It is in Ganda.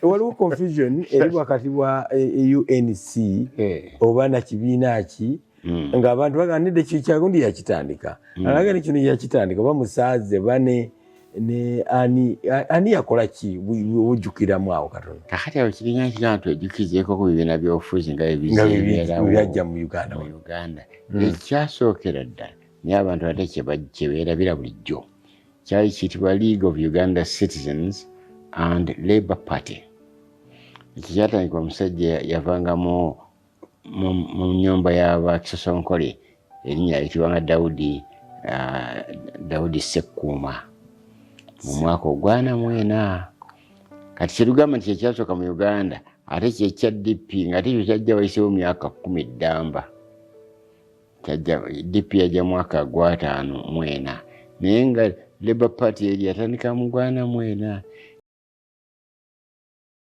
waliwo confusion eri wakati wa UNC oba na kibiina ki ng'abantu baganidde Kyagulanyi yakitandika alaga ne kino yakitandika bamusaaze bane ne ani yakola ki wujjukiramu awo katono kakati awo kiringa ekigambo twejjukizeeko ku bibiina by'obufuzi nga byajja mu Uganda ekyasookera ddala naye abantu ate kye beerabira bulijjo kyali kiyitibwa League of Uganda Citizens and Labour Party. Ekyo kyatandikibwa omusajja yavanga mu nnyumba y'Abakisosonkole erinnya yayitibwanga Daudi Ssekkuuma mu mwaka ogw'ana kati kyetugamba nti kyekyasooka mu Uganda ate kyekya DP ng'ate ekyo kyajja wayiseewo myaka 10 ddamba DP yajja mwaka gwa 54 naye nga Labour Party eri yatandika mu gwana 49